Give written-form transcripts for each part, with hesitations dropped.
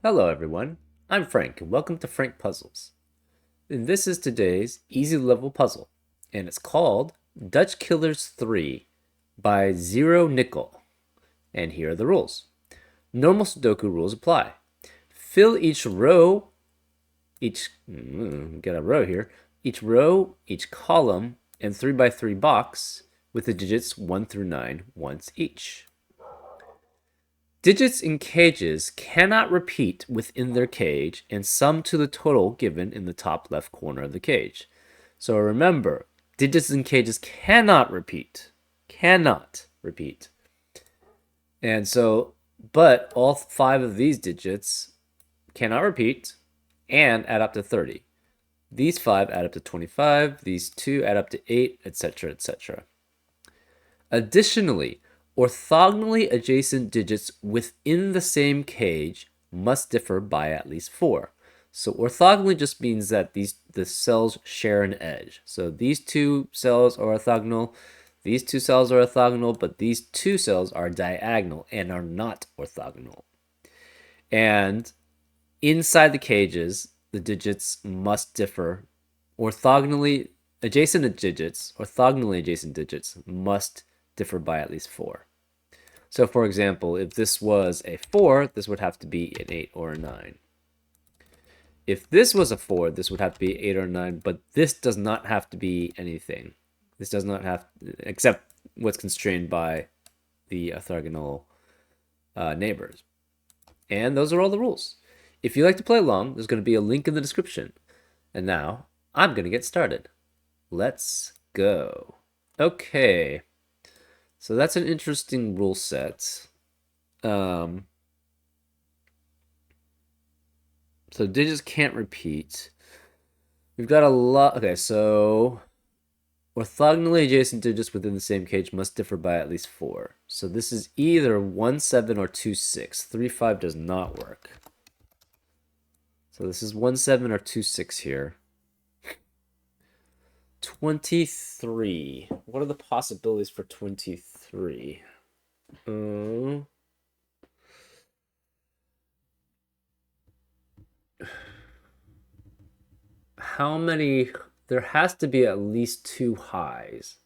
Hello everyone, I'm Frank and welcome to Frank Puzzles. And this is today's easy level puzzle, and it's called Dutch Killers 3 by Zero Nickel. And here are the rules. Normal Sudoku rules apply. Fill each row, get a row here, each row, each column, and 3 by 3 box with the digits 1 through 9 once each. Digits in cages cannot repeat within their cage and sum to the total given in the top left corner of the cage. So remember, digits in cages cannot repeat. Cannot repeat. And so, but all 5 of these digits cannot repeat and add up to 30. These 5 add up to 25, these 2 add up to 8, etc., etc. Additionally, orthogonally adjacent digits within the same cage must differ by at least 4. So orthogonally just means that the cells share an edge. So these two cells are orthogonal, these two cells are orthogonal, but these two cells are diagonal and are not orthogonal. And inside the cages, the digits must differ. Orthogonally adjacent digits must differ by at least 4. So for example, if this was a 4, this would have to be an 8 or a 9. If this was a 4, this would have to be 8 or 9, but this does not have to be anything. This does not have, except what's constrained by the orthogonal neighbors. And those are all the rules. If you like to play along, there's going to be a link in the description. And now, I'm going to get started. Let's go. Okay. So that's an interesting rule set. So digits can't repeat. We've got a lot. Okay, so orthogonally adjacent digits within the same cage must differ by at least 4. So this is either 1, 7 or 2, 6. 3, 5 does not work. So this is 1, 7 or 2, 6 here. 23. What are the possibilities for 23? How many? There has to be at least 2 highs.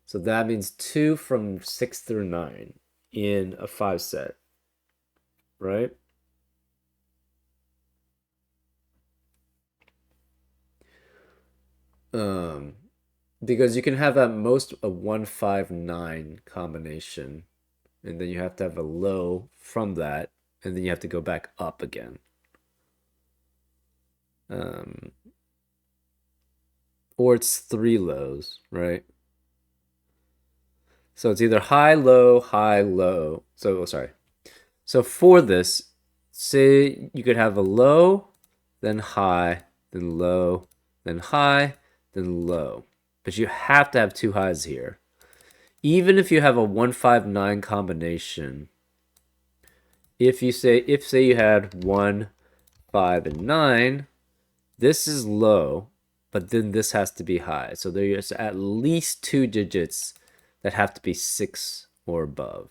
So that means 2 from 6 through 9 in a 5 set, right? Um, because you can have at most a 1, 5, 9 combination, and then you have to have a low from that, and then you have to go back up again. Um, or it's 3 lows, right? So it's either high, low, high, low. So, sorry. So for this, say you could have a low, then high, then low, then high, then low. But you have to have 2 highs here. Even if you have a 1, 5, 9 combination, if say you had 1, 5, and 9, this is low, but then this has to be high. So there's at least 2 digits that have to be 6 or above.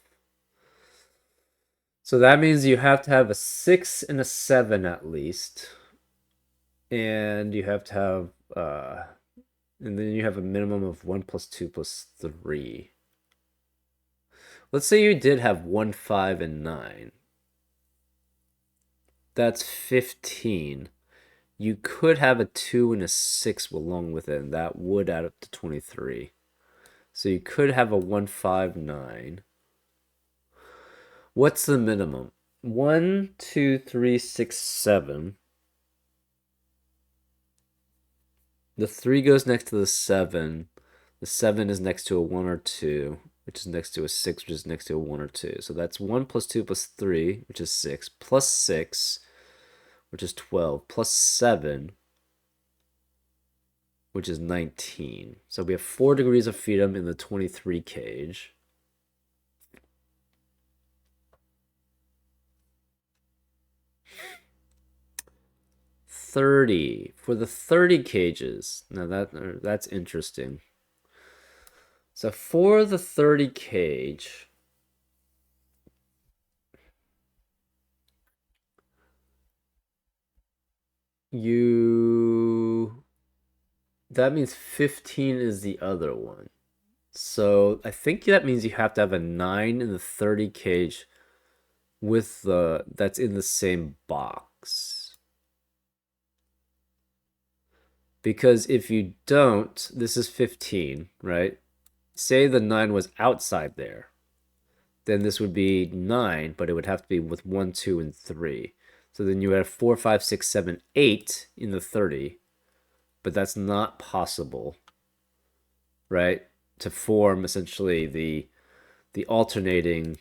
So that means you have to have a 6 and a 7 at least. And you have to have, and then you have a minimum of 1 plus 2 plus 3. Let's say you did have 1, 5, and 9. That's 15. You could have a 2 and a 6 along with it, and that would add up to 23. So you could have a 1, 5, 9. What's the minimum? 1, 2, 3, 6, 7. The 3 goes next to the 7. The 7 is next to a 1 or 2, which is next to a 6, which is next to a 1 or 2. So that's 1 plus 2 plus 3, which is 6, plus 6, which is 12, plus 7, which is 19. So we have 4 degrees of freedom in the 23 cage. $30 for the 30 cages. Now that's interesting. So for the 30 cage, that means 15 is the other one. So I think that means you have to have a 9 in the 30 cage with that's in the same box. Because if you don't, this is 15, right? Say the 9 was outside there. Then this would be 9, but it would have to be with 1, 2, and 3. So then you have 4, 5, 6, 7, 8 in the 30, but that's not possible, right? To form essentially the alternating,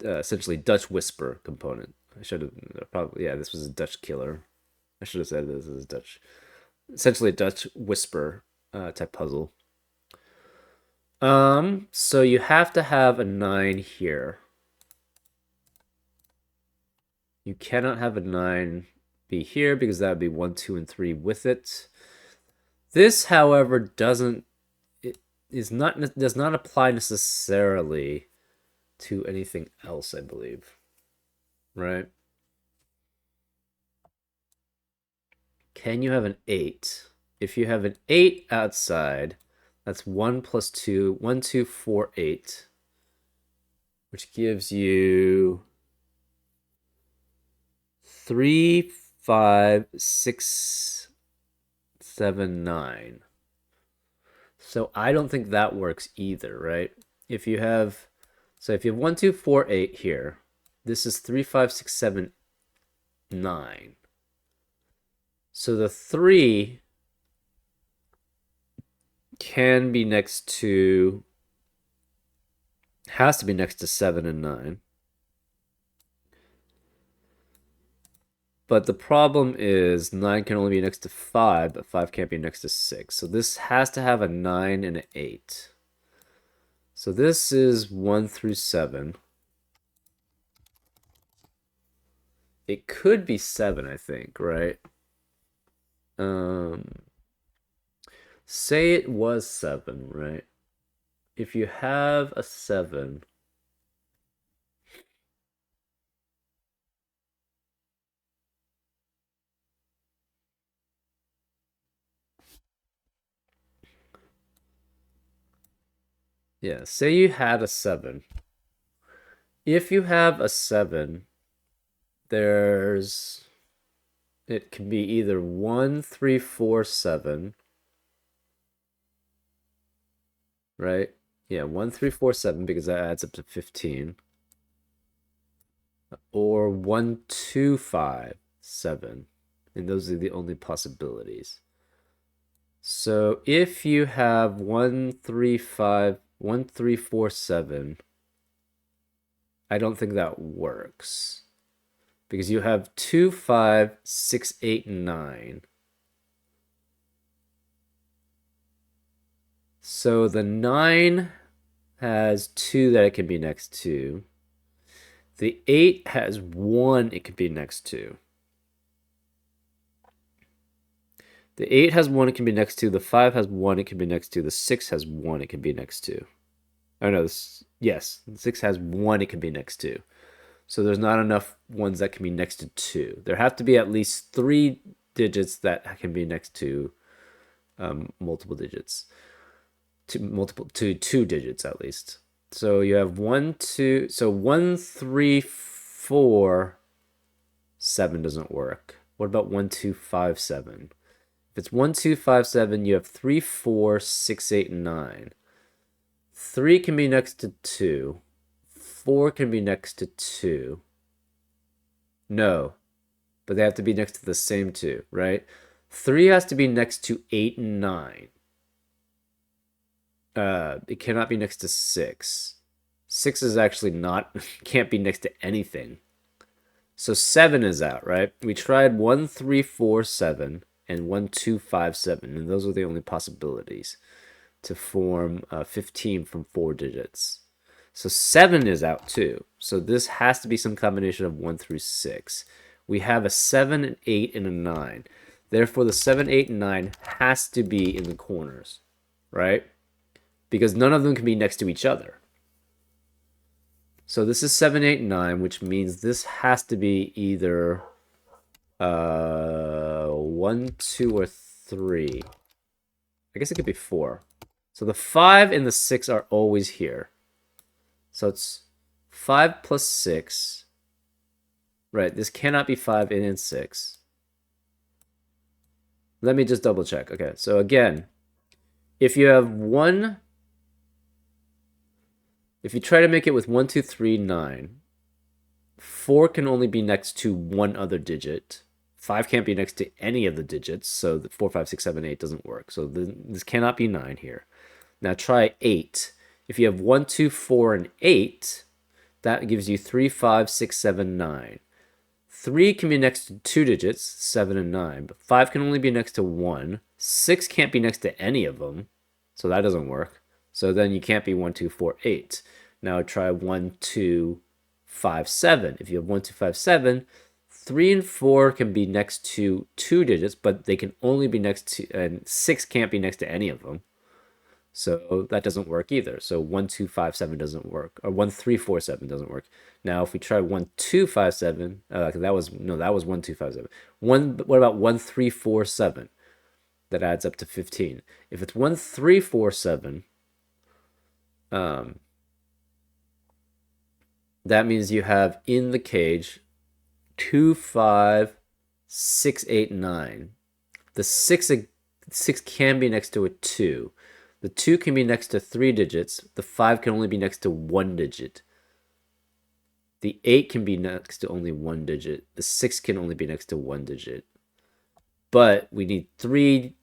essentially Dutch whisper component. I should have probably, yeah, this was a Dutch killer. I should have said this is Dutch, essentially a Dutch whisper type puzzle. So you have to have a 9 here. You cannot have a 9 be here because that would be 1, 2, and 3 with it. This, however, does not apply necessarily to anything else, I believe. Right? Can you have an 8? If you have an 8 outside, that's 1 plus 2, 1, 2, 4, 8, which gives you 3, 5, 6, 7, 9. So I don't think that works either, right? If you have 1, 2, 4, 8 here, this is 3, 5, 6, 7, 9. So the 3 can be next to, has to be next to 7 and 9. But the problem is 9 can only be next to 5, but 5 can't be next to 6. So this has to have a 9 and an 8. So this is 1 through 7. It could be 7, I think, right? Say it was 7, right? If you have a 7, yeah, say you had a 7. If you have a 7, it can be either 1, 3, 4, 7, right? Yeah, 1, 3, 4, 7, because that adds up to 15. Or 1, 2, 5, 7. And those are the only possibilities. So if you have 1, 3, 5, 1, 3, 4, 7, I don't think that works. Because you have 2, 5, 6, 8, 9. So the 9 has 2 that it can be next to. The 8 has 1 it could be next to. The 8 has 1 it can be next to. The 5 has 1 it can be next to. The 6 has 1 it can be next to. Oh no, yes, the 6 has 1 it can be next to. So there's not enough ones that can be next to 2. There have to be at least 3 digits that can be next to multiple digits. To 2 digits at least. So you have 1, 2. So 1, 3, 4, 7 doesn't work. What about 1, 2, 5, 7? If it's 1, 2, 5, 7, you have 3, 4, 6, 8, 9. 3 can be next to 2. 4 can be next to 2. No, but they have to be next to the same 2, right? 3 has to be next to 8 and 9. It cannot be next to 6. 6 is actually not, can't be next to anything. So 7 is out, right? We tried 1, 3, 4, 7, and 1, 2, 5, 7, and those are the only possibilities to form 15 from 4 digits. So 7 is out too. So this has to be some combination of 1 through 6. We have a 7, an 8, and a 9. Therefore, the 7, 8, and 9 has to be in the corners, right? Because none of them can be next to each other. So this is 7, 8, 9, which means this has to be either example, 1, 2, or 3. I guess it could be 4. So the 5 and the 6 are always here. So it's 5 plus 6. Right, this cannot be 5 and 6. Let me just double check. Okay, so again, if you have one, if you try to make it with 1, 2, 3, 9, 4 can only be next to one other digit. 5 can't be next to any of the digits, so the 4, 5, 6, 7, 8 doesn't work. So this cannot be 9 here. Now try 8. If you have 1, 2, 4, and 8, that gives you 3, 5, 6, 7, 9. 3 can be next to two digits, 7 and 9, but 5 can only be next to 1. 6 can't be next to any of them, so that doesn't work. So then you can't be 1, 2, 4, 8. Now try 1, 2, 5, 7. If you have 1, 2, 5, 7, 3 and 4 can be next to two digits, but they can only be next to, and 6 can't be next to any of them. So that doesn't work either. So 1, 2, 5, 7 doesn't work, or 1, 3, 4, 7 doesn't work. Now if we try 1, 2, 5, 7, that was 1, 2, 5, 7. What about 1, 3, 4, 7? That adds up to 15. If it's 1, 3, 4, 7, that means you have in the cage 2, 5, 6, 8, 9. The 6 can be next to a 2. The 2 can be next to 3 digits. The 5 can only be next to 1 digit. The 8 can be next to only 1 digit. The 6 can only be next to 1 digit. But we need 3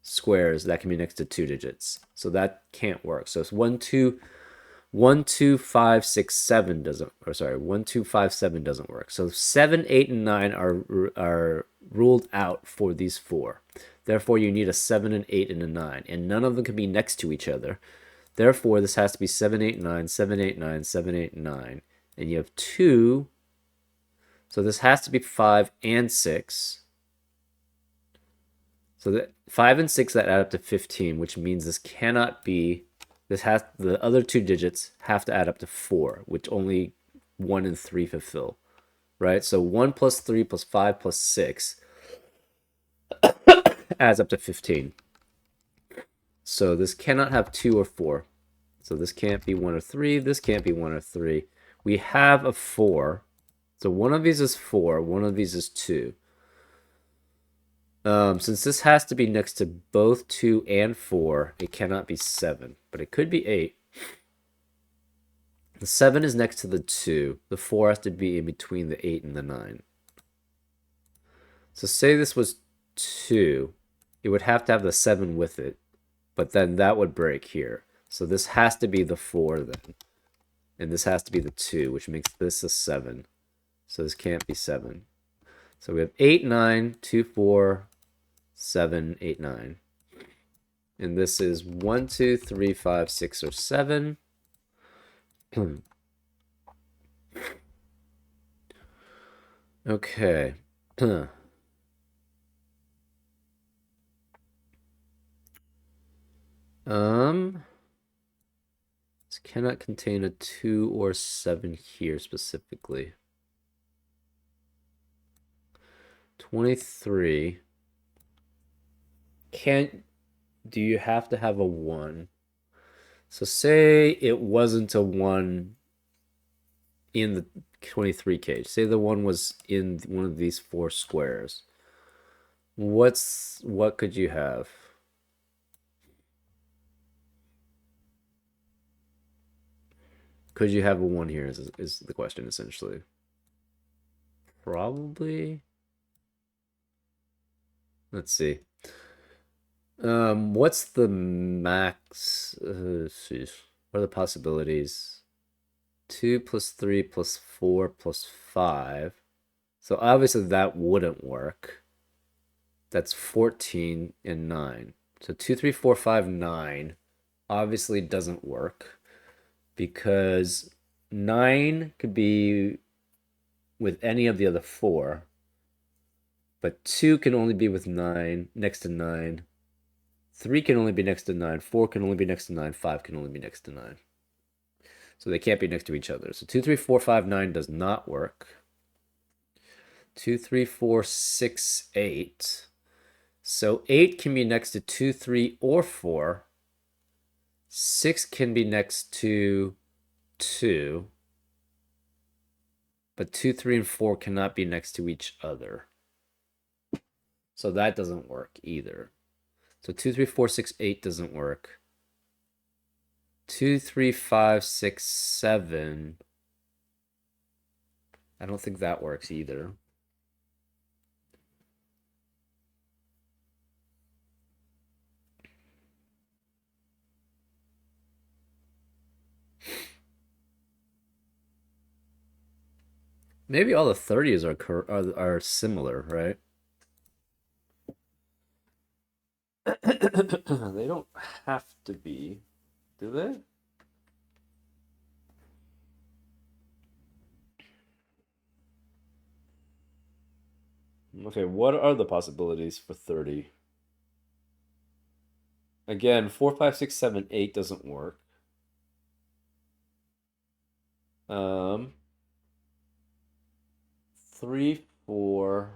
squares that can be next to 2 digits. So that can't work. So it's 1, 2, 5, 6, 7 doesn't, or sorry, 1, 2, 5, 7 doesn't work. So 7, 8, and 9 are ruled out for these 4. Therefore, you need a 7, and 8, and a 9, and none of them can be next to each other. Therefore, this has to be 7, 8, 9, 7, 8, 9, 7, 8, 9, and you have 2. So this has to be 5 and 6. So that 5 and 6 that add up to 15, which means this cannot be. The other two digits have to add up to 4, which only 1 and 3 fulfill, right? So 1 plus 3 plus 5 plus 6 adds up to 15. So this cannot have 2 or 4. So this can't be 1 or 3. This can't be 1 or 3. We have a 4. So one of these is 4. One of these is 2. Since this has to be next to both 2 and 4, it cannot be 7, but it could be 8. The 7 is next to the 2. The 4 has to be in between the 8 and the 9. So say this was 2. It would have to have the 7 with it, but then that would break here. So this has to be the 4 then. And this has to be the 2, which makes this a 7. So this can't be 7. So we have 8, 9, 2, 4, 7, 8, 9. And this is 1, 2, 3, 5, 6, or 7. Okay. This cannot contain a 2 or 7 here specifically. 23. Do you have to have a 1? So say it wasn't a 1 in the 23 cage. Say the 1 was in one of these 4 squares. What could you have? Could you have a 1 here is the question essentially. Probably. Let's see. What's the max? What are the possibilities? 2 plus 3 plus 4 plus 5. So obviously that wouldn't work. That's 14 and 9. So 2, 3, 4, 5, 9 obviously doesn't work because 9 could be with any of the other 4. But 2 can only be with 9, next to 9. 3 can only be next to 9. 4 can only be next to 9. 5 can only be next to 9. So they can't be next to each other. So 2, 3, 4, 5, 9 does not work. 2, 3, 4, 6, 8. So 8 can be next to 2, 3, or 4. 6 can be next to 2. But 2, 3, and 4 cannot be next to each other. So that doesn't work either. So 2, 3, 4, 6, 8 doesn't work. 2, 3, 5, 6, 7. I don't think that works either. Maybe all the 30s are similar, right? They don't have to be, do they? Okay, what are the possibilities for 30? Again, 4, 5, 6, 7, 8 doesn't work. Um, 3, 4.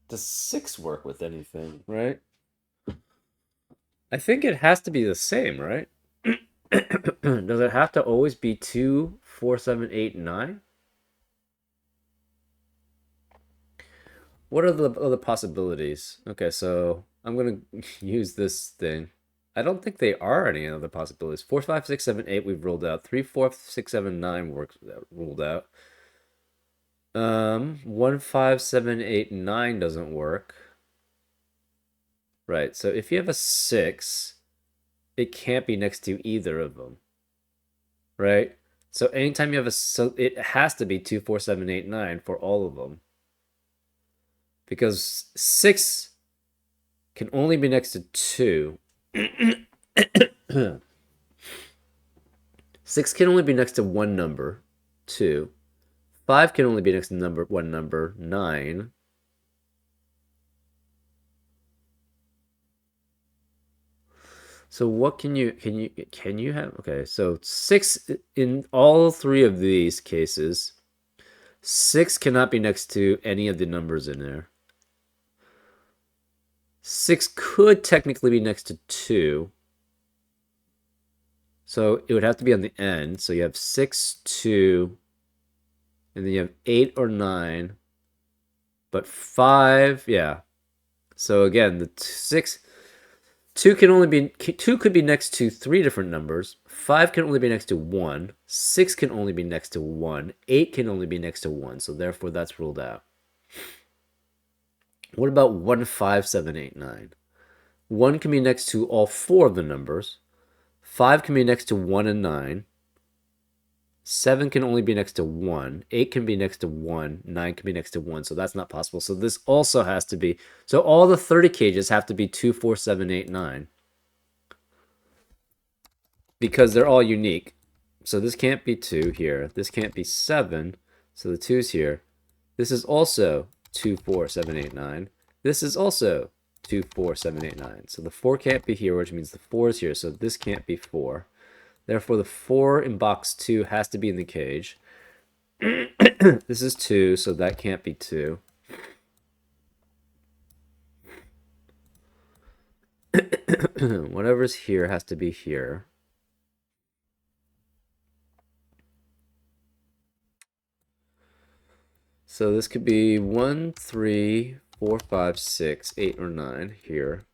Does 6 work with anything, right? I think it has to be the same, right? Does it have to always be 2, 4, 7, 8, 9? What are the other possibilities? Okay, so I'm gonna use this thing. I don't think they are any other possibilities. 4, 5, 6, 7, 8 we've ruled out. 3, 4, 6, 7, 9 works ruled out. 1, 5, 7, 8, 9 doesn't work. Right, so if you have a 6, it can't be next to either of them. Right? So anytime you have so it has to be 2, 4, 7, 8, 9 for all of them. Because 6 can only be next to 2. 6 can only be next to one number, 2. 5 can only be next to one number, 9. So what can you have? Okay, so 6 in all three of these cases, 6 cannot be next to any of the numbers in there. 6 could technically be next to 2. So it would have to be on the end. So you have 6, 2, and then you have 8 or 9. But 5, yeah. So again, the 6, 2 could be next to 3 different numbers. 5 can only be next to 1. 6 can only be next to 1. 8 can only be next to 1. So therefore that's ruled out. What about 1, 5, 7, 8, 9? 1 can be next to all 4 of the numbers. 5 can be next to 1 and 9. 7 can only be next to 1. 8 can be next to 1. 9 can be next to 1. So that's not possible. So this also has to be. So all the 30 cages have to be 2, 4, 7, 8, 9. Because they're all unique. So this can't be 2 here. This can't be 7. So the 2's here. This is also 2, 4, 7, 8, 9. This is also 2, 4, 7, 8, 9. So the 4 can't be here, which means the 4 is here. So this can't be 4. Therefore, the 4 in box 2 has to be in the cage. This is 2, so that can't be 2. Whatever's here has to be here. So this could be 1, 3, 4, 5, 6, 8, or 9 here.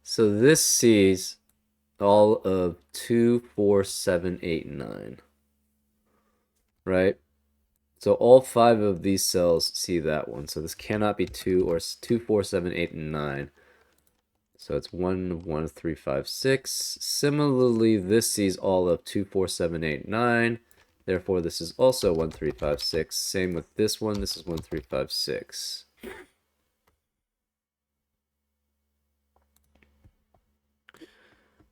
So this sees all of 2, 4, 7, 8, and 9. Right? So all 5 of these cells see that one. So this cannot be 2 or 2, 4, 7, 8, and 9. So it's 1, 1, 3, 5, 6. Similarly, this sees all of 2, 4, 7, 8, 9. Therefore, this is also 1, 3, 5, 6. Same with this one. This is 1, 3, 5, 6.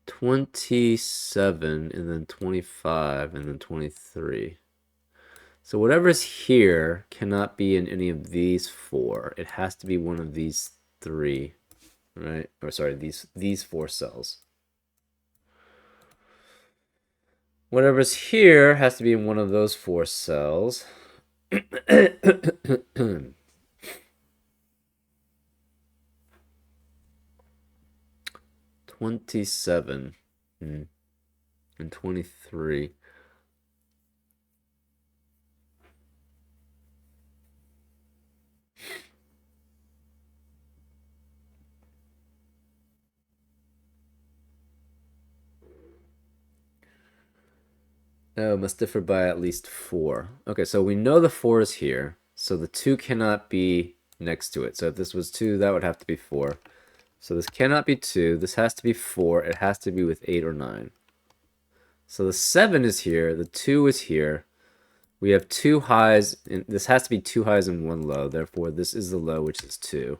$27 and then 25 and then 23. So whatever's here cannot be in any of these 4. It has to be one of these 3. right? Or sorry, these 4 cells. Whatever's here has to be in one of those 4 cells. 27 and 23. Oh, must differ by at least 4. Okay, so we know the 4 is here, so the 2 cannot be next to it. So if this was 2, that would have to be 4. So this cannot be 2. This has to be 4. It has to be with 8 or 9. So the 7 is here. The 2 is here. We have 2 highs. And this has to be 2 highs and 1 low. Therefore, this is the low, which is 2.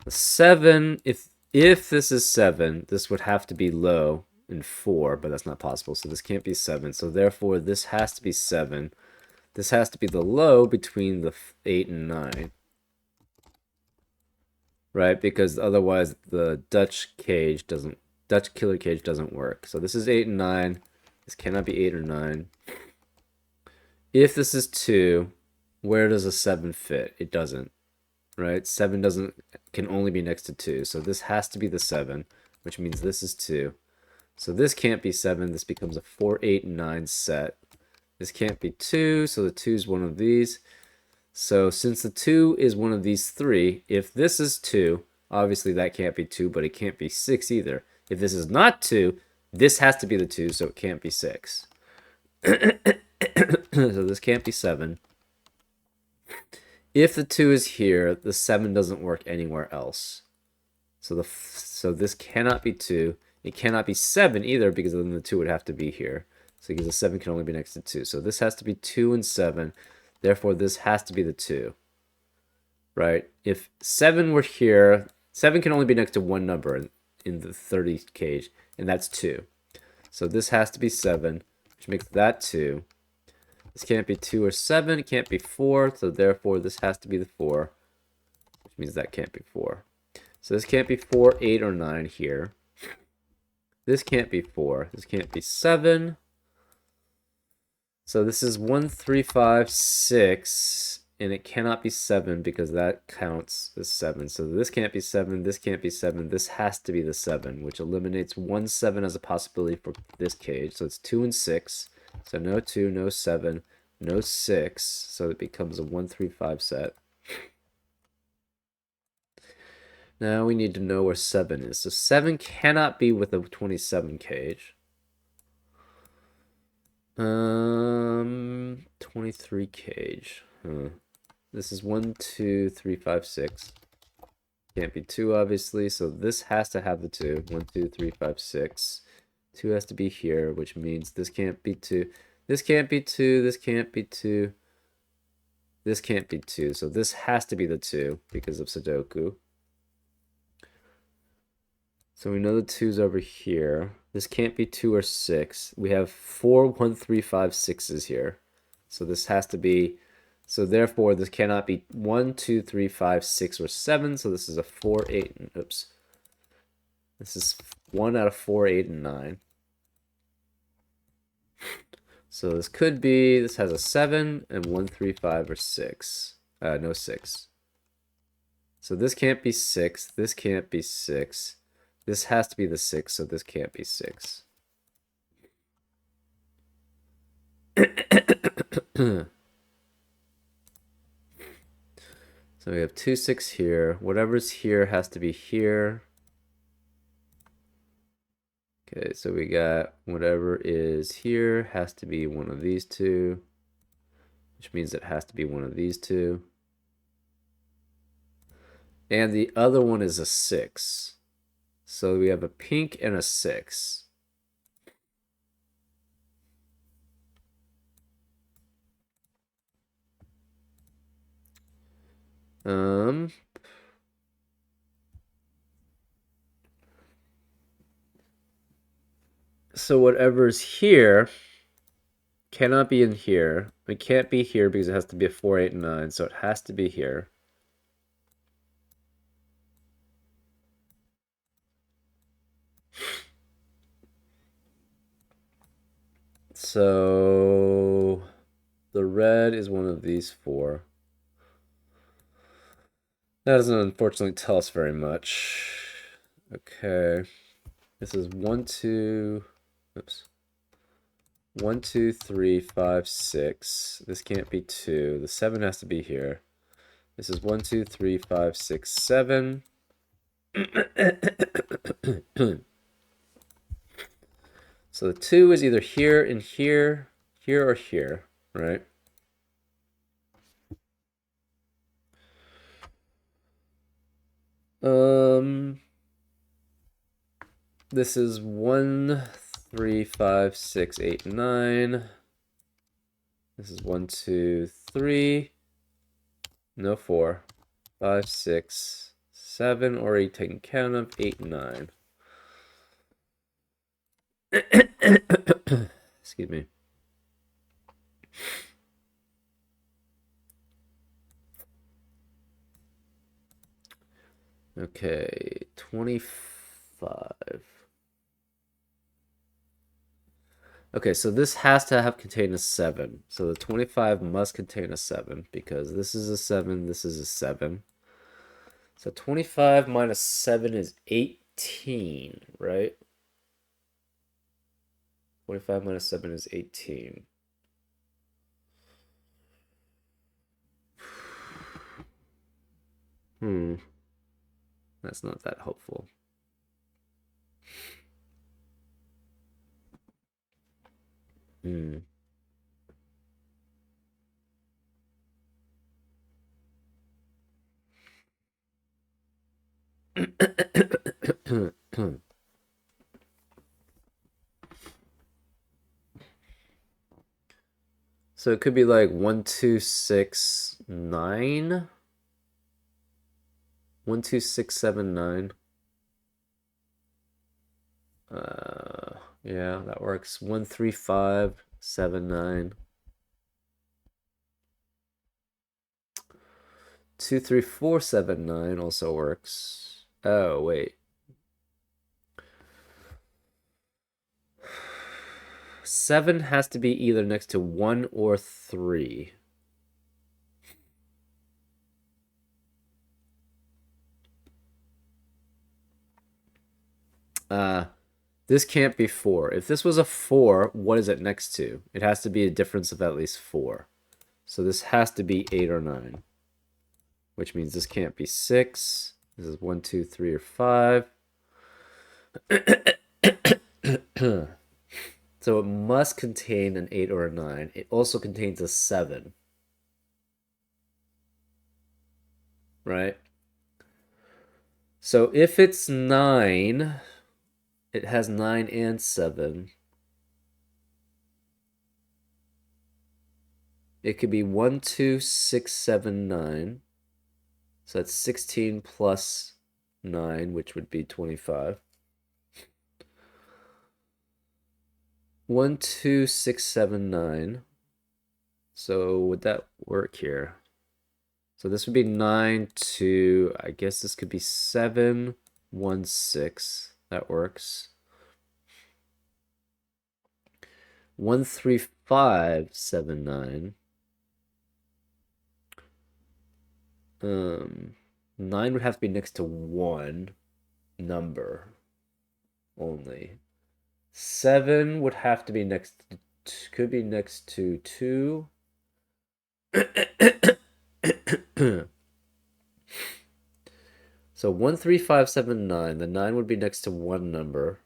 The 7, if this is 7, this would have to be low in 4, but that's not possible. So this can't be 7. So therefore, this has to be 7. This has to be the low between the 8 and 9. Right? Because otherwise the Dutch killer cage doesn't work. So this is 8 and 9. This cannot be 8 or 9. If this is 2, where does a 7 fit? It doesn't. Right? 7 can only be next to 2. So this has to be the 7, which means this is 2. So this can't be 7. This becomes a 4, 8, and 9 set. This can't be 2, so the 2 is one of these. So since the 2 is one of these 3, if this is 2, obviously that can't be 2, but it can't be 6 either. If this is not 2, this has to be the 2, so it can't be 6. So this can't be 7. If the 2 is here, the 7 doesn't work anywhere else. So this cannot be 2. It cannot be 7 either, because then the 2 would have to be here. So because the 7 can only be next to 2. So this has to be 2 and 7. Therefore, this has to be the 2. Right? If 7 were here, 7 can only be next to one number in the 30 cage, and that's 2. So this has to be 7, which makes that 2. This can't be 2 or 7. It can't be 4. So therefore, this has to be the 4, which means that can't be 4. So this can't be 4, 8, or 9 here. This can't be 4. This can't be 7. So this is 1, 3, 5, 6. And it cannot be 7 because that counts as 7. So this can't be 7. This can't be 7. This has to be the 7, which eliminates 1, 7 as a possibility for this cage. So it's 2 and 6. So no 2, no 7, no 6. So it becomes a 1, 3, 5 set. Now we need to know where 7 is. So 7 cannot be with a 27 cage. 23 cage. This is 1, 2, 3, 5, 6. Can't be 2, obviously. So this has to have the 2. 1, 2, 3, 5, 6. 2 has to be here, which means this can't be 2. This can't be 2. This can't be 2. This can't be 2. So this has to be the 2 because of Sudoku. So we know the 2's over here. This can't be 2 or 6. We have 4, 1, 3, 5, 6's here. So this has to be... So therefore, this cannot be 1, 2, 3, 5, 6, or 7. So this is a 4, 8, and... Oops. This is 1 out of 4, 8, and 9. So this could be... This has a 7, and 1, 3, 5, or 6. No 6. So this can't be 6. This can't be 6. This has to be the 6, so this can't be 6. So we have 2, 6 here. Whatever's here has to be here. Okay, so we got whatever is here has to be one of these 2, which means it has to be one of these 2. And the other one is a 6. So we have a pink and a 6. So whatever's here cannot be in here. It can't be here because it has to be a 4, 8, and 9. So it has to be here. So the red is one of these four. That doesn't unfortunately tell us very much. Okay. This is 1, 2, oops. 1, 2, 3, 5, 6. This can't be 2. The 7 has to be here. This is 1, 2, 3, 5, 6, 7. So the 2 is either here and here, here or here, right? This is 1, 3, 5, 6, 8, 9. This is 1, 2, 3. No 4. 5, 6, 7, already taken count of, 8, 9. Excuse me. Okay, 25. Okay, so this has to have contained a 7. So the 25 must contain a 7 because this is a 7, this is a 7. So 25 minus 7 is 18, right? 25 minus 7 is 18. That's not that helpful. So it could be like 1, 2, 6, 9. 1, 2, 6, 7, 9. Yeah, that works. 1, 3, 5, 7, 9. 2, 3, 4, 7, 9 also works. Oh, wait. 7 has to be either next to 1 or 3. This can't be 4. If this was a 4, what is it next to? It has to be a difference of at least 4. So this has to be 8 or 9. Which means this can't be 6. This is 1, 2, 3, or 5. So it must contain an 8 or a 9. It also contains a 7. Right? So if it's 9, it has 9 and 7. It could be 1, 2, 6, 7, 9. So that's 16 plus 9, which would be 25. 1, 2, 6, 7, 9. So would that work here? So this would be 9, 2. I guess this could be 7, 1, 6. That works. 1, 3, 5, 7, 9. 9 would have to be next to 1 number only. 7 would have to be next to, could be next to 2. So 1, 3, 5, 7, 9. The 9 would be next to 1 number.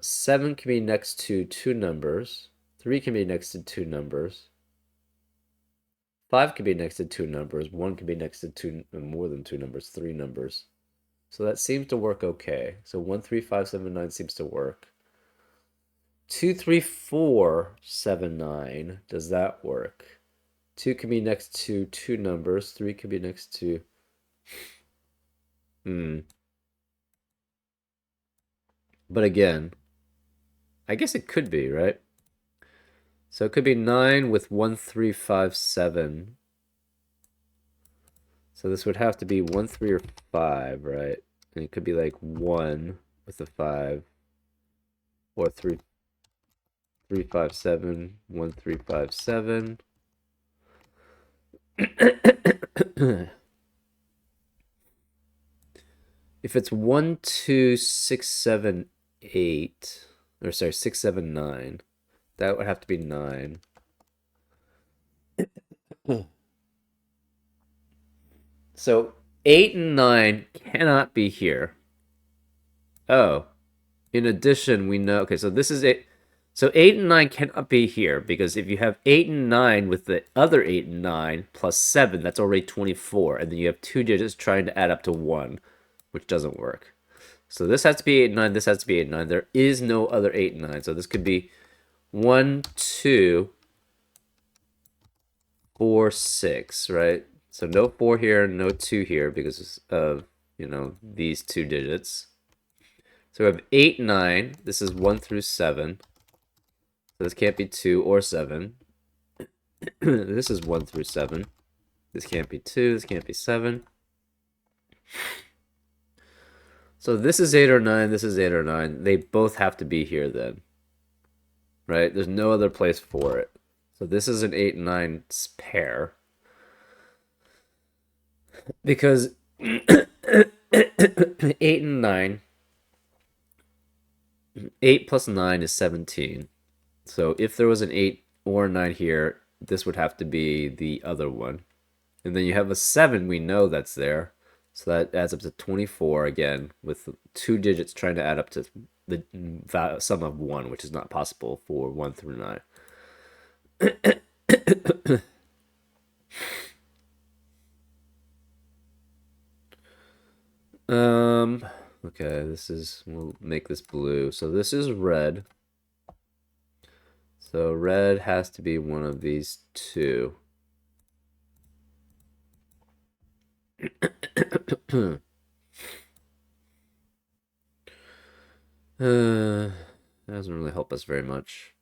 7 can be next to 2 numbers. 3 can be next to 2 numbers. 5 can be next to 2 numbers. 1 can be next to 2, more than 2 numbers, 3 numbers. So that seems to work okay. So 1, 3, 5, 7, 9 seems to work. 2, 3, 4, 7, 9. Does that work? 2 can be next to 2 numbers. 3 can be next to... But again, I guess it could be, right? So it could be 9 with 1, 3, 5, 7. So this would have to be 1, 3, or 5, right? And it could be like 1 with a 5. or 357, 1357. If it's 12678, or sorry, 679, that would have to be 9. So 8 and 9 cannot be here. Oh, in addition, we know. Okay, so this is it. So 8 and 9 cannot be here because if you have 8 and 9 with the other 8 and 9 plus 7, that's already 24. And then you have two digits trying to add up to 1, which doesn't work. So this has to be 8 and 9, this has to be 8 and 9. There is no other 8 and 9. So this could be 1, 2, 4, 6, right? So no 4 here, no 2 here because of, these two digits. So we have 8, 9. This is 1 through 7. So this can't be 2 or 7. This is 1 through 7. This can't be 2. This can't be 7. So this is 8 or 9. This is 8 or 9. They both have to be here then. Right? There's no other place for it. So this is an 8 and 9 pair. Because 8 and 9, 8 plus 9 is 17. So if there was an 8 or a 9 here, this would have to be the other one. And then you have a 7, we know that's there. So that adds up to 24 again, with two digits trying to add up to the sum of 1, which is not possible for 1 through 9. Okay, we'll make this blue. So this is red. So red has to be one of these two. That doesn't really help us very much.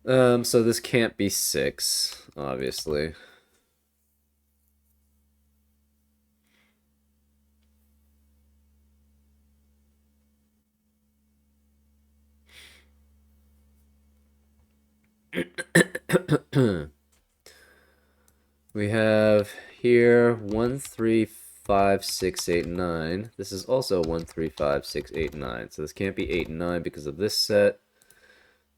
So this can't be 6, obviously. We have here 1, 3, 5, 6, 8, 9. This is also 1, 3, 5, 6, 8, 9. So this can't be 8 and 9 because of this set.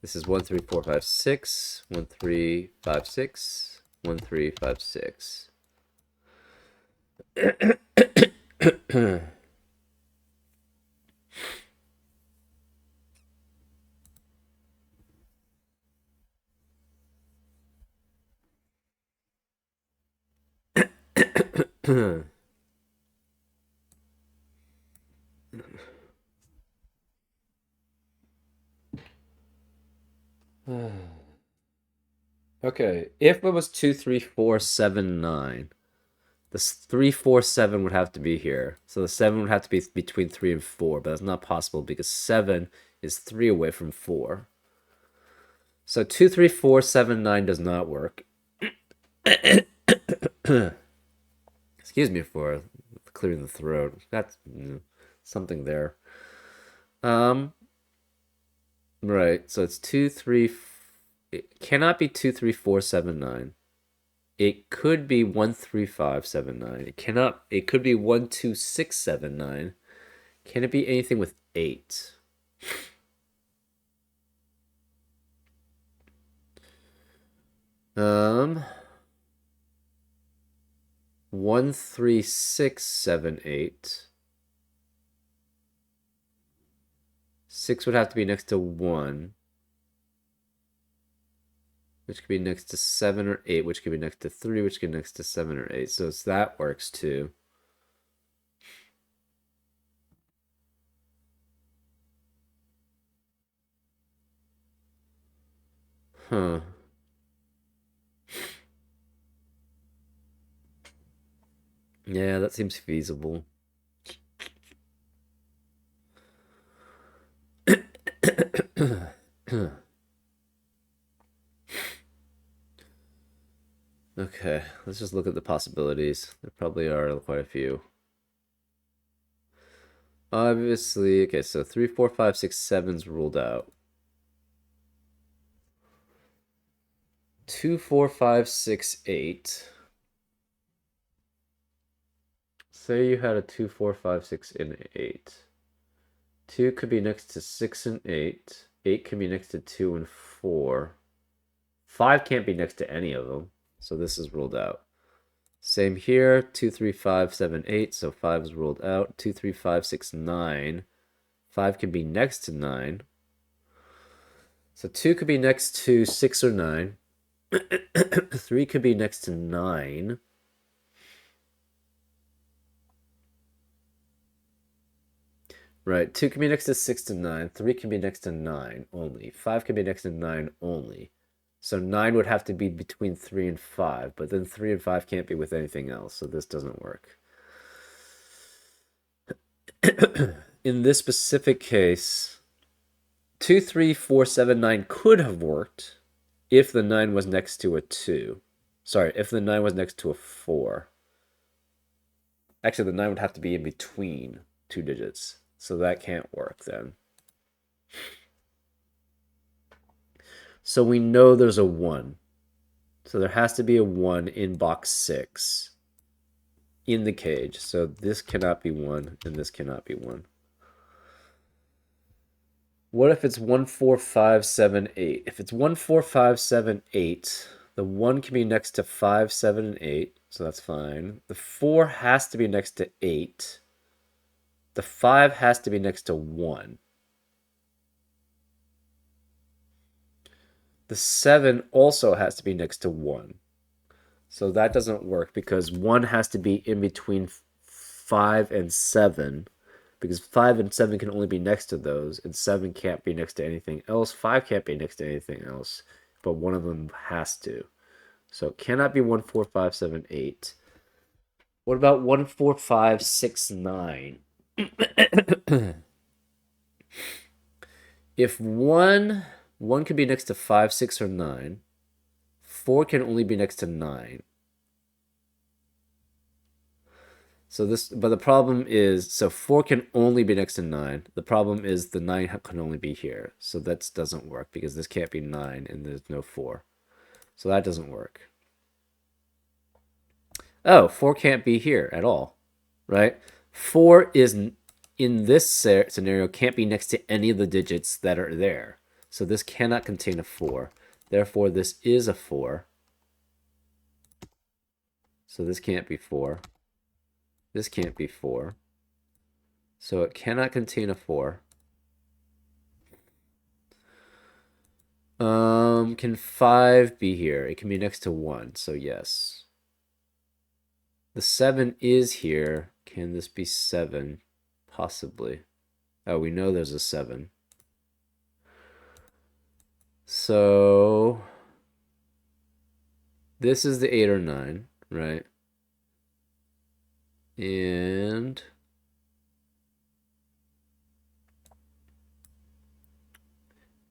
This is 1, 3, 4, 5, 6. 1, 3, 5, 6. 1, 3, 5, 6. Okay, if it was 2, 3, 4, 7, 9, this 3, 4, 7 would have to be here. So the 7 would have to be between 3 and 4, but that's not possible because 7 is 3 away from 4. So 2, 3, 4, 7, 9 does not work. Excuse me for clearing the throat. That's something there. Right. So it's 2, 3. It cannot be 2, 3, 4, 7, 9. It could be 1, 3, 5, 7, 9. It cannot. It could be 1, 2, 6, 7, 9. Can it be anything with 8? 1, 3, 6, 7, 8. 6 would have to be next to 1, which could be next to 7 or 8, which could be next to 3, which could be next to 7 or 8. So that works too. Huh. Yeah, that seems feasible. Okay, let's just look at the possibilities. There probably are quite a few. Obviously, okay, so 3, 4, 5, 6, 7's ruled out. 2, 4, 5, 6, 8. Say you had a 2, 4, 5, 6, and 8. 2 could be next to 6 and 8. 8 can be next to 2 and 4. 5 can't be next to any of them, so this is ruled out. Same here, 2, 3, 5, 7, 8, so 5 is ruled out. 2, 3, 5, 6, 9. 5 can be next to 9. So 2 could be next to 6 or 9. 3 could be next to 9. Right, 2 can be next to 6 to 9. 3 can be next to 9 only. 5 can be next to 9 only. So 9 would have to be between 3 and 5, but then 3 and 5 can't be with anything else, so this doesn't work. In this specific case, 2, 3, 4, 7, 9 could have worked if the 9 was next to a 2. Sorry, if the 9 was next to a 4. Actually, the 9 would have to be in between two digits, so that can't work then. So we know there's a 1. So there has to be a 1 in box 6 in the cage. So this cannot be 1, and this cannot be 1. What if it's 1, 4, 5, 7, 8? If it's 1, 4, 5, 7, 8, the 1 can be next to 5, 7, and 8, so that's fine. The 4 has to be next to 8. The 5 has to be next to 1. The 7 also has to be next to 1. So that doesn't work because 1 has to be in between 5 and 7. Because 5 and 7 can only be next to those, and 7 can't be next to anything else. 5 can't be next to anything else, but one of them has to. So it cannot be 1, 4, 5, 7, 8. What about 1, 4, 5, 6, 9? If 1 can be next to 5, 6, or 9, 4 can only be next to 9. So this, but the problem is, so 4 can only be next to 9. The problem is the 9 can only be here. So that doesn't work because this can't be 9 and there's no 4. So that doesn't work. Oh, 4 can't be here at all, right? 4 is, in this scenario, can't be next to any of the digits that are there. So this cannot contain a 4. Therefore, this is a 4. So this can't be 4. This can't be 4. So it cannot contain a 4. Can 5 be here? It can be next to 1, so yes. The 7 is here. Can this be 7? Possibly. Oh, we know there's a 7. So this is the 8 or 9, right? And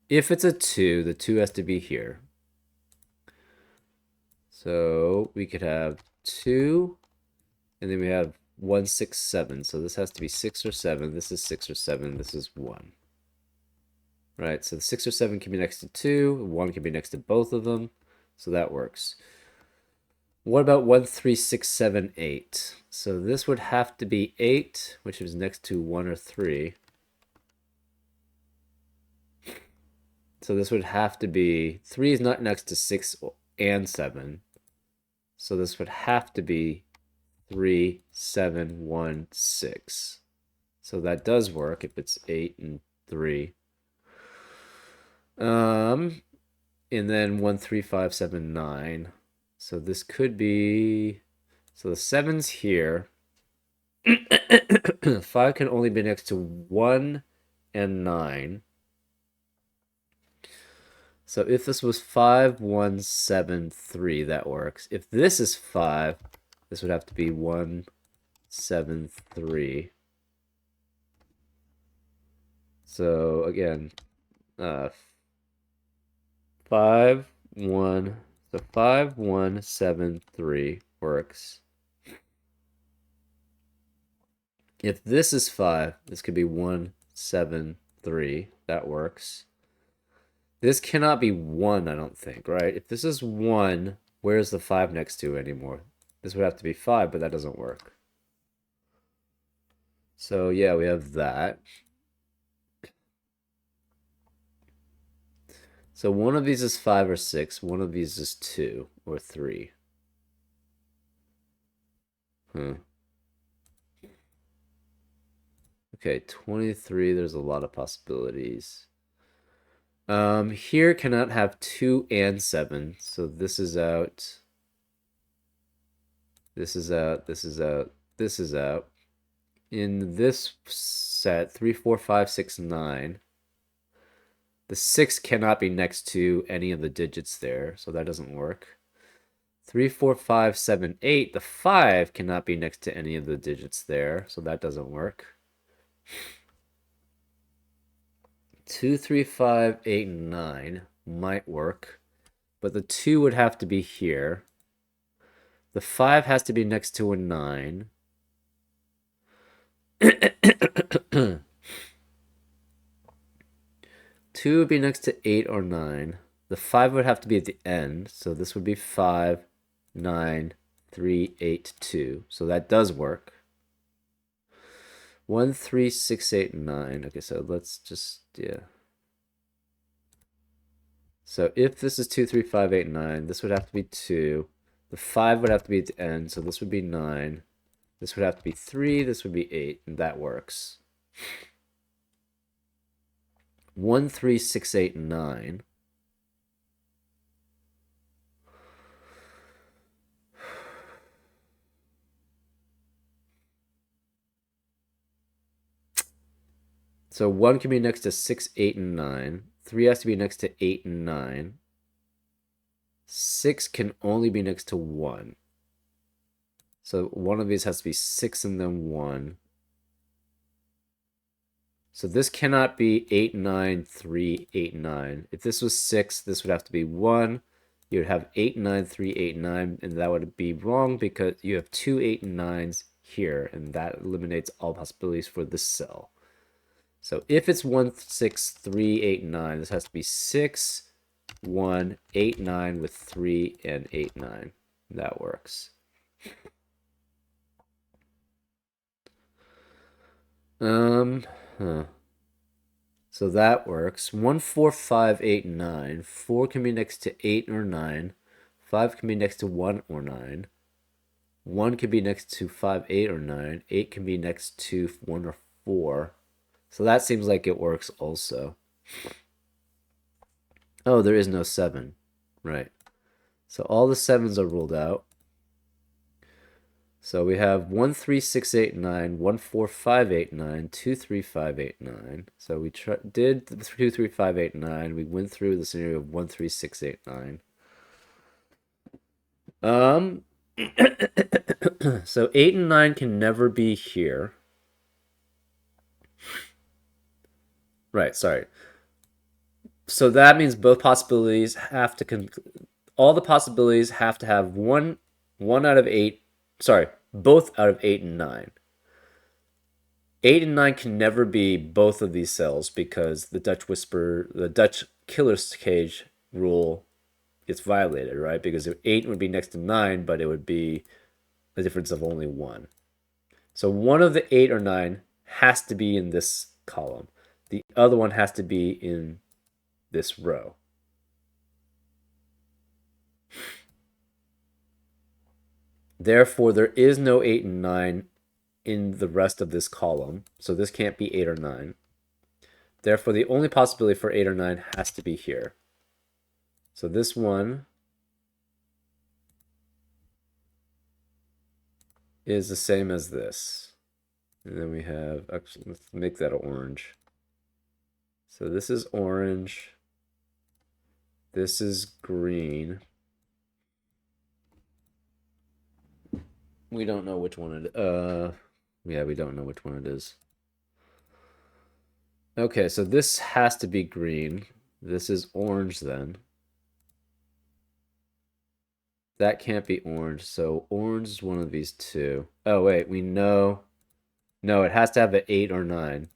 if it's a 2, the 2 has to be here. So we could have 2, and then we have 1, 6, 7. So this has to be 6 or 7. This is 6 or 7. This is 1. Right, so the 6 or 7 can be next to 2. 1 can be next to both of them. So that works. What about 1, 3, 6, 7, 8? So this would have to be 8, which is next to 1 or 3. So this would have to be 3 is not next to 6 and 7. So this would have to be 3, 7, 1, 6. So that does work if it's 8 and 3. And then 1, 3, 5, 7, 9. So this could be, so the 7's here. 5 can only be next to 1 and 9. So if this was 5, 1, 7, 3, that works. If this is 5, this would have to be 1, 7, 3. So again, 5, 1, So 5, 1, 7, 3 works. If this is 5, this could be 1, 7, 3. That works. This cannot be 1, I don't think, right? If this is 1, where's the 5 next to anymore? This would have to be 5, but that doesn't work. So yeah, we have that. So one of these is 5 or 6. One of these is 2 or 3. Okay, 23. There's a lot of possibilities. Here cannot have 2 and 7. So this is out. This is out. This is out. This is out. In this set, 3, 4, 5, 6, 9. The 6 cannot be next to any of the digits there, so that doesn't work. 3, 4, 5, 7, 8. The 5 cannot be next to any of the digits there, so that doesn't work. 2, 3, 5, 8, 9 might work, but the 2 would have to be here. The 5 has to be next to a 9. 2 would be next to 8 or 9. The 5 would have to be at the end, so this would be 5, 9, 3, 8, 2. So that does work. 1, 3, 6, 8, 9. Okay, so let's just, yeah. So if this is 2, 3, 5, 8, 9, this would have to be 2. The 5 would have to be at the end, so this would be 9. This would have to be 3, this would be 8, and that works. 1, 3, 6, 8, 9. So 1 can be next to 6, 8, and 9. 3 has to be next to 8 and 9. 6 can only be next to 1. So one of these has to be 6 and then 1. So this cannot be 8, 9, 3, 8, 9. If this was 6, this would have to be 1. You would have 8, 9, 3, 8, 9, and that would be wrong because you have 2, 8, and 9s here, and that eliminates all possibilities for this cell. So if it's 1, 6, 3, 8, 9, this has to be 6, 1, 8, 9 with 3 and 8, 9. That works. So that works. 1, 4, 5, 8, 9. 4 can be next to 8 or 9. 5 can be next to 1 or 9. 1 can be next to 5, 8 or 9. 8 can be next to 1 or 4. So that seems like it works also. Oh, there is no 7. Right. So all the 7s are ruled out. So we have 1, 3, 6, 8, 9, 1, 4, 5, 8, 9, 2, 3, 5, 8, 9. So we did the 2, 3, 5, 8, 9. We went through the scenario of 1, 3, 6, 8, 9. So 8 and 9 can never be here. Right, sorry. So that means both possibilities have to all the possibilities have to have one out of 8. Sorry, both out of 8 and 9. 8 and 9 can never be both of these cells because the Dutch killer's cage rule gets violated, right? Because 8 would be next to 9, but it would be a difference of only 1. So one of the 8 or 9 has to be in this column. The other one has to be in this row. Therefore, there is no 8 and 9 in the rest of this column. So this can't be 8 or 9. Therefore, the only possibility for 8 or 9 has to be here. So this one is the same as this. And then we have, actually, let's make that orange. So this is orange. This is green. We don't know which one it yeah, we don't know which one it is. Okay, so this has to be green. This is orange then. That can't be orange, so orange is one of these two. Oh, wait, we know. No, it has to have an 8 or 9.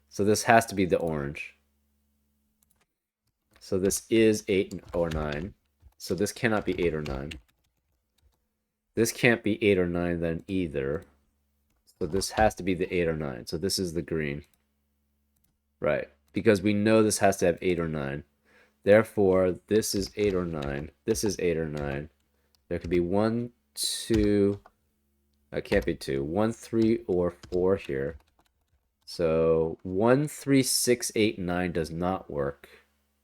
So this has to be the orange. So this is 8 or 9. So this cannot be 8 or 9. This can't be 8 or 9 then either. So this has to be the 8 or 9. So this is the green. Right. Because we know this has to have 8 or 9. Therefore, this is 8 or 9. This is 8 or 9. There could be 1, 2. That can't be 2. 1, 3, or 4 here. So 1, 3, 6, 8, 9 does not work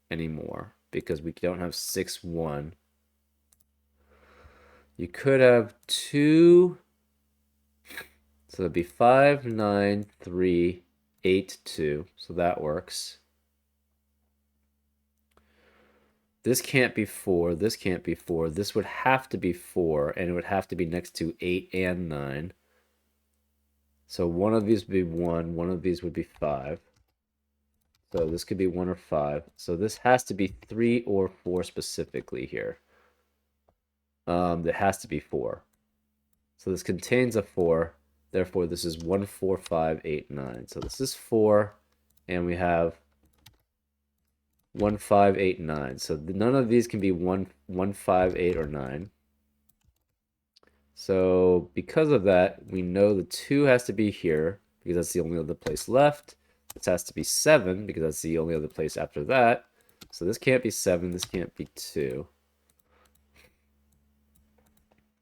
anymore because we don't have 6, 1. You could have 2. So it'd be 5, 9, 3, 8, 2. So that works. This can't be 4. This can't be 4. This would have to be 4, and it would have to be next to 8 and 9. So one of these would be 1. One of these would be 5. So this could be 1 or 5. So this has to be 3 or 4 specifically here. It has to be 4. So this contains a 4. Therefore, this is 1, 4, 5, 8, 9. So this is 4, and we have 1, 5, 8, 9. So none of these can be 1, 1, 5, 8, or 9. So because of that, we know the 2 has to be here because that's the only other place left. This has to be 7 because that's the only other place after that. So this can't be 7. This can't be 2.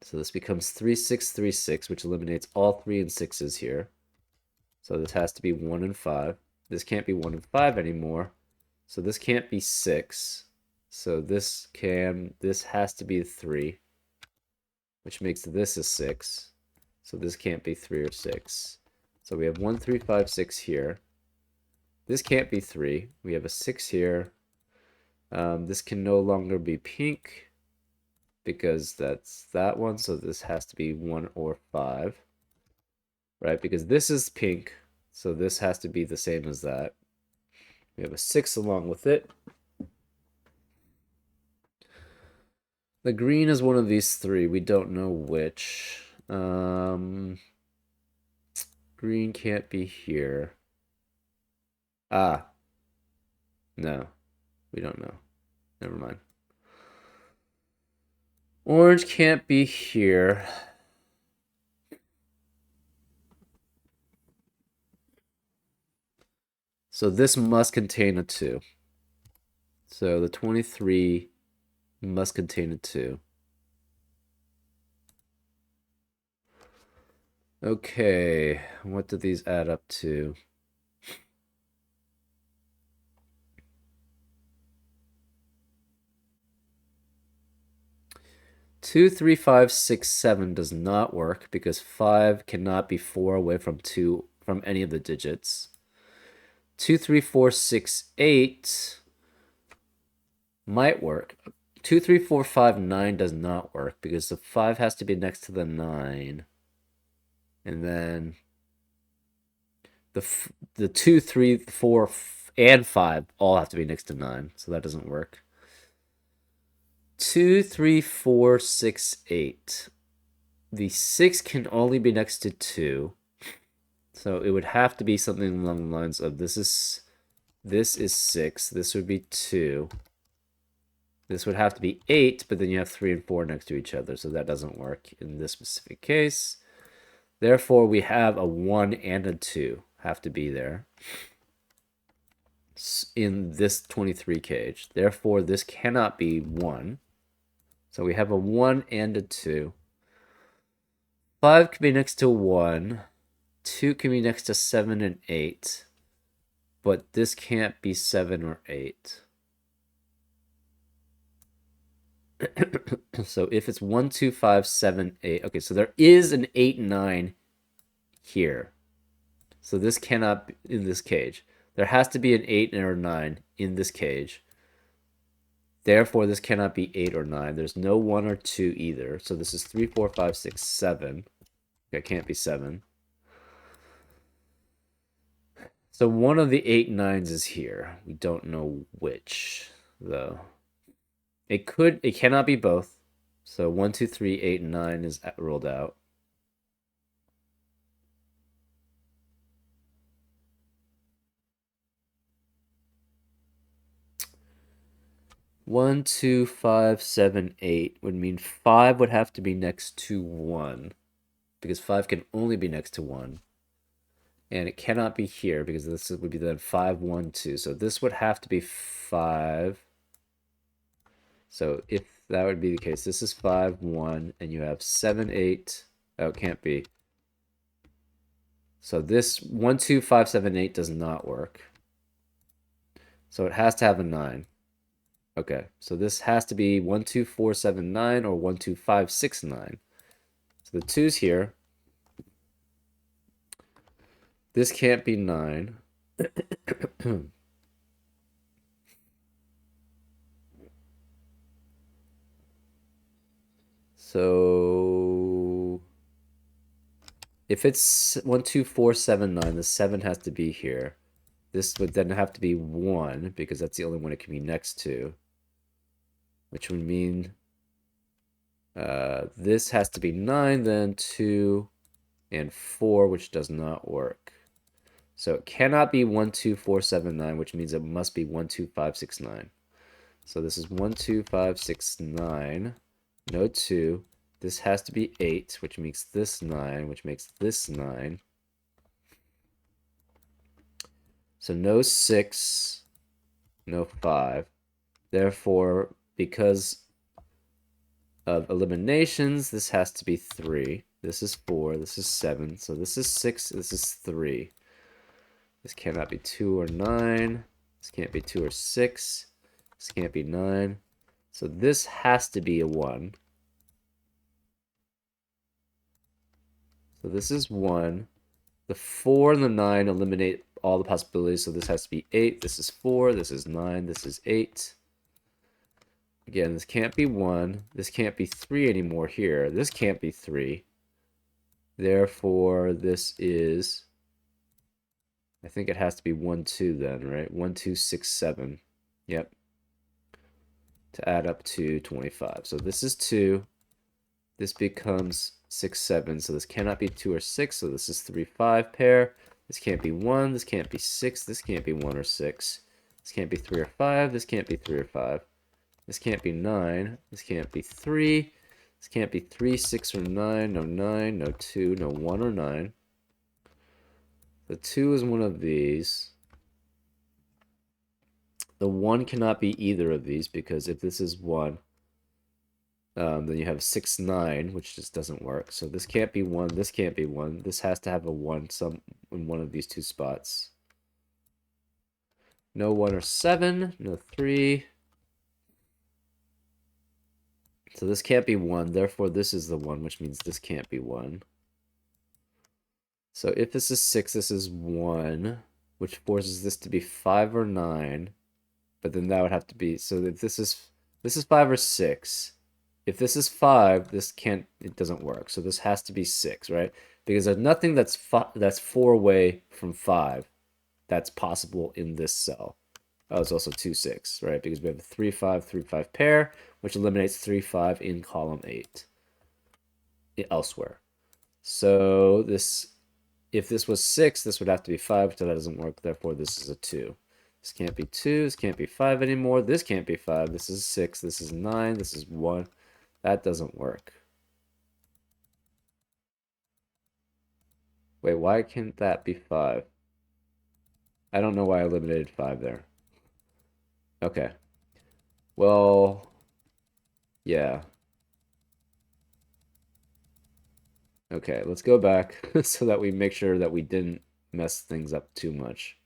So this becomes 3, 6, 3, 6, which eliminates all 3 and 6s here. So this has to be 1 and 5. This can't be 1 and 5 anymore. So this can't be 6. So this has to be 3, which makes this a 6. So this can't be 3 or 6. So we have 1, 3, 5, 6 here. This can't be 3. We have a 6 here. This can no longer be pink because that's that one. So this has to be 1 or 5. Right? Because this is pink. So this has to be the same as that. We have a 6 along with it. The green is one of these 3. We don't know which. Green can't be here. Ah. No. We don't know. Never mind. Orange can't be here. So this must contain a 2. So the 23 must contain a 2. Okay, what do these add up to? 2, 3, 5, 6, 7 does not work because 5 cannot be 4 away from 2 from any of the digits. 2, 3, 4, 6, 8 might work. 2, 3, 4, 5, 9 does not work because the 5 has to be next to the 9. And then the 2, 3, 4, and 5 all have to be next to 9. So that doesn't work. 2, 3, 4, 6, 8. The 6 can only be next to 2. So it would have to be something along the lines of this is 6. This would be 2. This would have to be 8, but then you have 3 and 4 next to each other. So that doesn't work in this specific case. Therefore, we have a 1 and a 2 have to be there in this 23 cage. Therefore, this cannot be 1. So we have a 1 and a 2. 5 can be next to 1. 2 can be next to 7 and 8. But this can't be 7 or 8. So if it's 1, 2, 5, 7, 8. Okay, so there is an 8, 9 here. So this cannot be in this cage. There has to be an 8 or 9 in this cage. Therefore, this cannot be 8 or 9. There's no 1 or 2 either. So this is 3, 4, 5, 6, 7. That can't be 7. So one of the 8 9s is here. We don't know which, though. It cannot be both. So 1, 2, 3, 8, and 9 is ruled out. One, 2, 5, 7, 8 would mean 5 would have to be next to 1 because 5 can only be next to 1. And it cannot be here because this would be then 5, 1, 2. So this would have to be 5. So if that would be the case, this is 5, 1, and you have 7, 8. Oh, it can't be. So this 1, 2, 5, 7, 8 does not work. So it has to have a 9. Okay, so this has to be 1, 2, 4, 7, 9 or 1, 2, 5, 6, 9. So the 2's here. This can't be 9. So if it's 1, 2, 4, 7, 9, the 7 has to be here. This would then have to be 1 because that's the only one it can be next to, which would mean this has to be 9, then 2 and 4, which does not work. So it cannot be 1, 2, 4, 7, 9, which means it must be 1, 2, 5, 6, 9. So this is 1, 2, 5, 6, 9. No 2. This has to be 8, which makes this 9, which makes this 9. So no 6, no 5. Therefore, because of eliminations, this has to be 3. This is 4. This is 7. So this is 6. This is 3. This cannot be 2 or 9. This can't be 2 or 6. This can't be 9. So this has to be a 1. So this is 1. The 4 and the 9 eliminate all the possibilities. So this has to be 8. This is 4. This is 9. This is 8. Again, this can't be 1. This can't be 3 anymore here. This can't be 3. Therefore, this is... I think it has to be 1, 2 then, right? 1, 2, 6, 7. Yep. To add up to 25. So this is 2. This becomes 6, 7. So this cannot be 2 or 6. So this is 3, 5 pair. This can't be 1. This can't be 6. This can't be 1 or 6. This can't be 3 or 5. This can't be 3 or 5. This can't be 9. This can't be 3. This can't be 3, 6, or 9. No 9, no 2, no 1 or 9. The 2 is one of these. The 1 cannot be either of these because if this is 1, then you have 6, 9, which just doesn't work. So this can't be 1. This can't be 1. This has to have a 1 in one of these two spots. No 1 or 7. No 3. So this can't be 1. Therefore, this is the 1, which means this can't be 1. So if this is 6, this is 1, which forces this to be 5 or 9. But then that would have to be... So if this is 5 or 6. If this is 5, it doesn't work. So this has to be 6, right? Because there's nothing that's 4 away from 5 that's possible in this cell. Oh, it's also 2, 6, right? Because we have a 3, 5, 3, 5 pair, which eliminates 3, 5 in column 8 elsewhere. So if this was 6, this would have to be 5, so that doesn't work. Therefore, this is a 2. This can't be 2. This can't be 5 anymore. This can't be 5. This is 6. This is 9. This is 1. That doesn't work. Wait, why can't that be 5? I don't know why I eliminated 5 there. Okay. Well, yeah. Okay, let's go back so that we make sure that we didn't mess things up too much.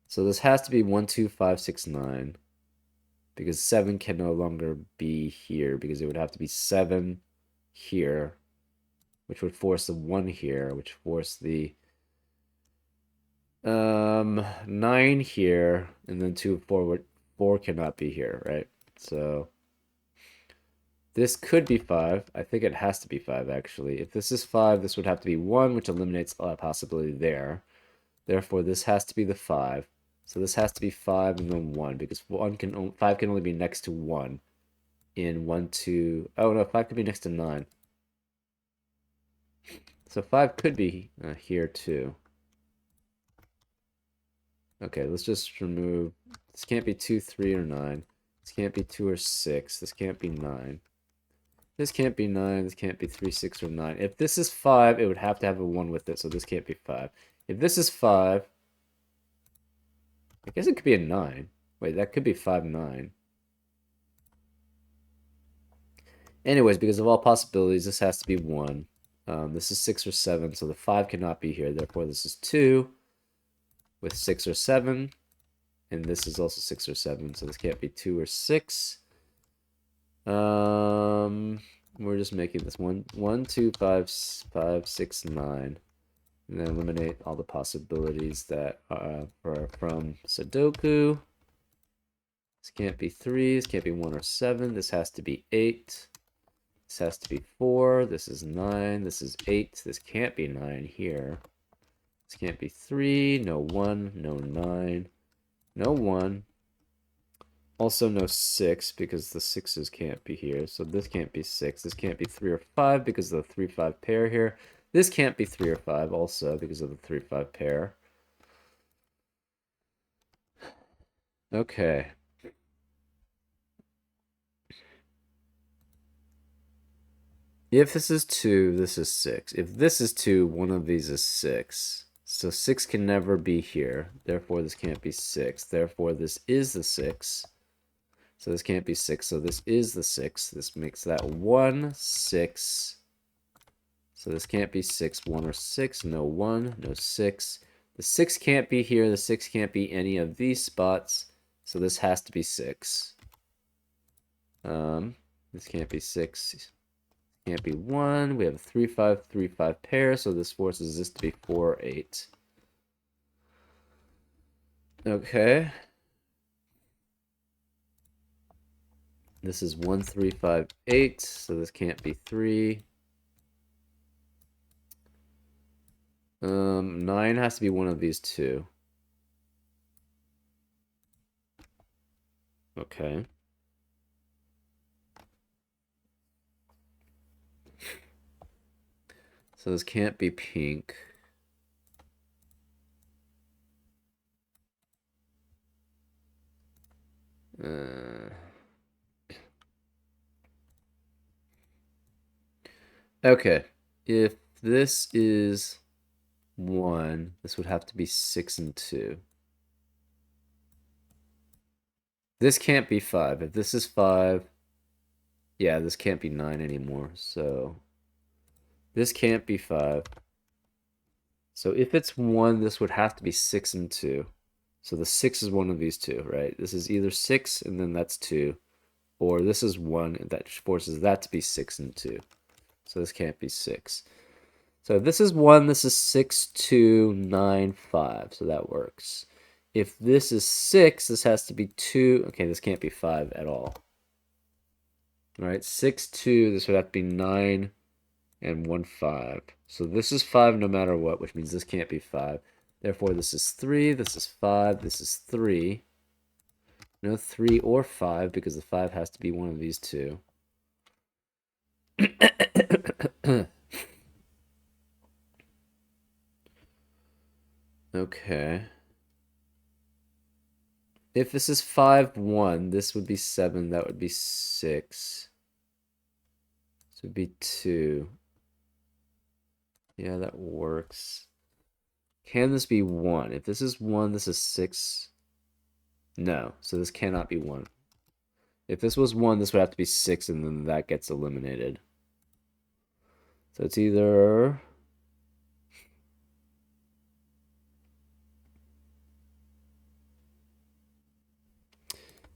So this has to be 1, 2, 5, 6, 9. Because 7 can no longer be here because it would have to be 7 here, which would force the 1 here, which force the 9 here, and then 2 forward. 4 cannot be here, right? So this could be 5. I think it has to be 5 actually. If this is 5, this would have to be 1, which eliminates a possibility there. Therefore, this has to be the 5. So this has to be 5 and then 1 because 5 can only be next to 1 in 1, 2. Oh no, 5 could be next to 9. So 5 could be here too. Okay, let's just remove. This can't be 2, 3, or 9. This can't be 2 or 6. This can't be 9. This can't be 9. This can't be 3, 6, or 9. If this is 5, it would have to have a 1 with it, so this can't be 5. If this is 5, I guess it could be a 9. Wait, that could be 5, 9. Anyways, because of all possibilities, this has to be 1. This is 6 or 7, so the 5 cannot be here. Therefore, this is 2 with 6 or 7. And this is also 6 or 7, so this can't be 2 or 6. We're just making this 1, 2, 5, 5, 6, 9. And then eliminate all the possibilities that are from Sudoku. This can't be 3, this can't be 1 or 7, this has to be 8. This has to be 4, this is 9, this is 8, this can't be 9 here. This can't be 3, no 1, no 9, no 1. Also no 6 because the 6's can't be here. So this can't be 6, this can't be 3 or 5 because of the 3, 5 pair here. This can't be 3 or 5 also because of the 3, 5 pair. Okay. If this is 2, this is 6. If this is 2, one of these is 6. So 6 can never be here. Therefore, this can't be 6. Therefore, this is the 6. So this can't be 6. So this is the 6. This makes that 1, 6. So this can't be 6, 1 or 6. No 1, no 6. The 6 can't be here. The 6 can't be any of these spots. So this has to be 6. This can't be 6. Can't be 1. We have a 3, 5, 3, 5 pair. So this forces this to be 4, 8. Okay. This is 1, 3, 5, 8. So this can't be 3. 9 has to be one of these two. Okay. So this can't be pink. Okay. If this is 1, this would have to be 6 and 2. This can't be 5. If this is 5, yeah, this can't be 9 anymore. So this can't be 5. So if it's 1, this would have to be 6 and 2. So the 6 is one of these two, right? This is either 6 and then that's 2. Or this is 1 and that forces that to be 6 and 2. So this can't be 6. So if this is 1, this is 6, 2, 9, 5. So that works. If this is 6, this has to be 2. Okay, this can't be 5 at all. All right, 6, 2, this would have to be 9 and 1, 5. So this is 5 no matter what, which means this can't be 5. Therefore, this is 3, this is 5, this is 3. No 3 or 5 because the 5 has to be one of these two. Okay. If this is 5, 1, this would be 7, that would be 6. This would be 2. Yeah, that works. Can this be 1? If this is 1, this is 6. No, so this cannot be 1. If this was 1, this would have to be 6, and then that gets eliminated. So it's either...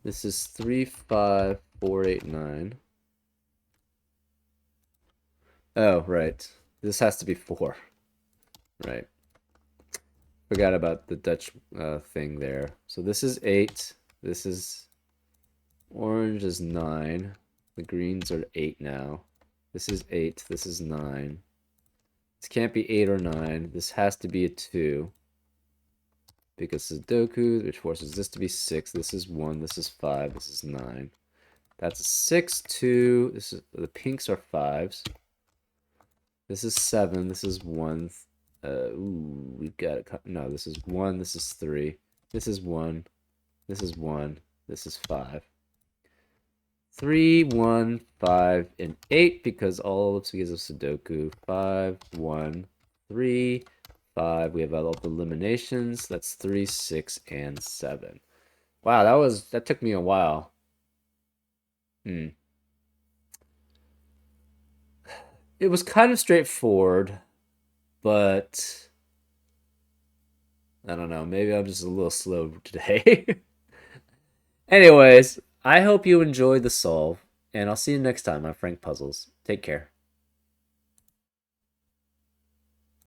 This is 3, 5, 4, 8, 9. Oh, right. This has to be 4. Right. Forgot about the Dutch thing there. So this is 8. This is... Orange is 9. The greens are 8 now. This is 8. This is 9. This can't be 8 or 9. This has to be a 2. because Sudoku, which forces this to be 6. This is 1. This is 5. This is 9. That's a 6, 2. This is the pinks are 5s. This is 7. This is 1. Ooh, we've got it. No, this is 1. This is 3. This is 1. This is 1. This is 5. 3, 1, 5, and 8 because all of these are Sudoku. 5, 1, 3, 5. We have all the eliminations. That's 3, 6, and 7. Wow, that took me a while. It was kind of straightforward, but I don't know. Maybe I'm just a little slow today. Anyways, I hope you enjoyed the solve, and I'll see you next time on Frank Puzzles. Take care.